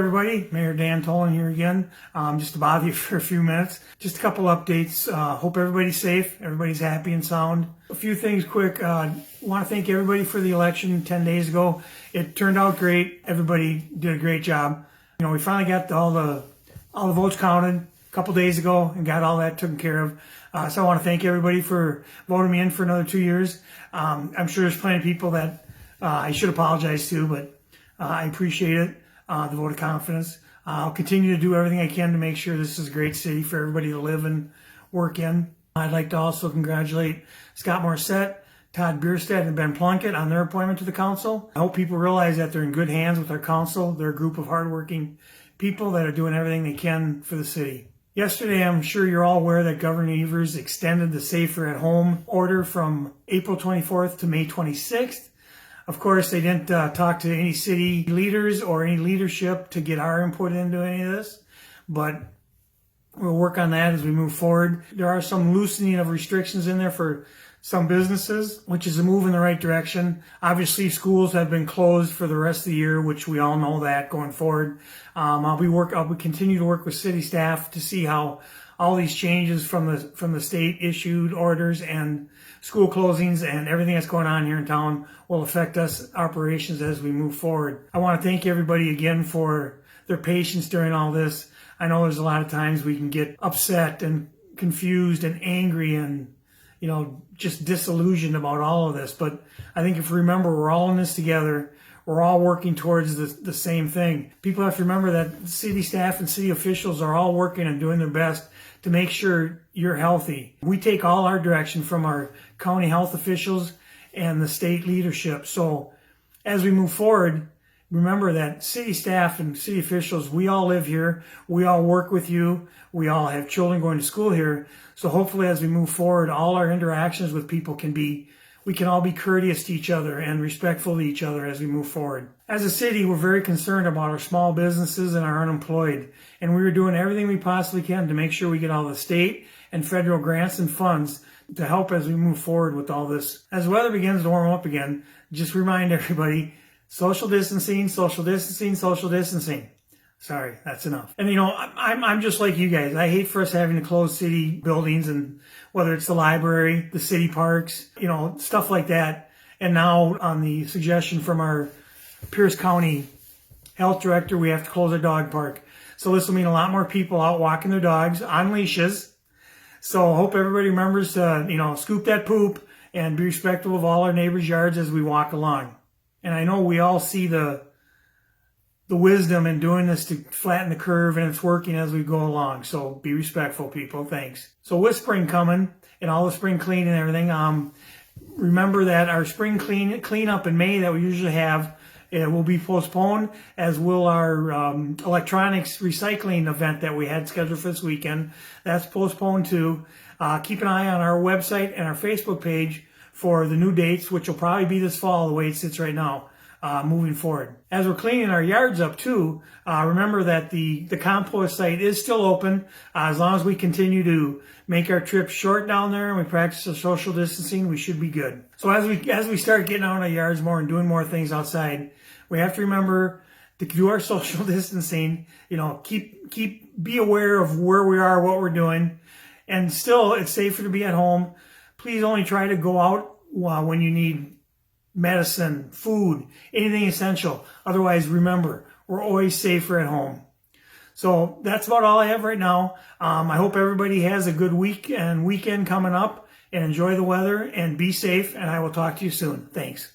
everybody, Mayor Dan Toland here again. Just to bother you for a few minutes. Just a couple updates. Hope everybody's safe, everybody's happy and sound. A few things quick. Want to thank everybody for the election 10 days ago. It turned out great. Everybody did a great job. You know, we finally got all the votes counted a couple days ago and got all that taken care of. So I want to thank everybody for voting me in for another 2 years. I'm sure there's plenty of people that I should apologize to, but I appreciate it. The vote of confidence. I'll continue to do everything I can to make sure this is a great city for everybody to live and work in. I'd like to also congratulate Scott Morissette, Todd Bierstead, and Ben Plunkett on their appointment to the council. I hope people realize that they're in good hands with our council. They're a group of hardworking people that are doing everything they can for the city. Yesterday, I'm sure you're all aware that Governor Evers extended the Safer at Home order from April 24th to May 26th. Of course, they didn't talk to any city leaders or any leadership to get our input into any of this, but we'll work on that as we move forward. There are some loosening of restrictions in there for some businesses, which is a move in the right direction. Obviously, schools have been closed for the rest of the year, which we all know that going forward. I'll continue to work with city staff to see how all these changes from the state issued orders and school closings and everything that's going on here in town will affect us operations as we move forward. I want to thank everybody again for their patience during all this. I know there's a lot of times we can get upset and confused and angry and, you know, just disillusioned about all of this. But I think if we remember, we're all in this together. We're all working towards the same thing. People have to remember that city staff and city officials are all working and doing their best to make sure you're healthy. We take all our direction from our county health officials and the state leadership. So as we move forward, remember that city staff and city officials, we all live here. We all work with you. We all have children going to school here. So hopefully as we move forward, all our interactions with people we can all be courteous to each other and respectful to each other as we move forward. As a city, we're very concerned about our small businesses and our unemployed, and we are doing everything we possibly can to make sure we get all the state and federal grants and funds to help as we move forward with all this. As the weather begins to warm up again, just remind everybody, social distancing, social distancing, social distancing. Sorry, that's enough. And you know, I'm just like you guys. I hate for us having to close city buildings, and whether it's the library, the city parks, you know, stuff like that. And now on the suggestion from our Pierce County health director, we have to close our dog park. So this will mean a lot more people out walking their dogs on leashes. So I hope everybody remembers to, you know, scoop that poop and be respectful of all our neighbors' yards as we walk along. And I know we all see the wisdom in doing this to flatten the curve, and it's working as we go along. So be respectful, people. Thanks. So with spring coming and all the spring clean and everything, remember that our spring cleanup in May that we usually have, it will be postponed, as will our electronics recycling event that we had scheduled for this weekend. That's postponed too. Keep an eye on our website and our Facebook page for the new dates, which will probably be this fall the way it sits right now. Moving forward. As we're cleaning our yards up too, remember that the compost site is still open. As long as we continue to make our trips short down there and we practice the social distancing, we should be good. So as we start getting out in our yards more and doing more things outside, we have to remember to do our social distancing. You know, be aware of where we are, what we're doing, and still it's safer to be at home. Please only try to go out when you need medicine, food, anything essential. Otherwise, remember, we're always safer at home. So that's about all I have right now. I hope everybody has a good week and weekend coming up, and enjoy the weather and be safe, and I will talk to you soon. Thanks.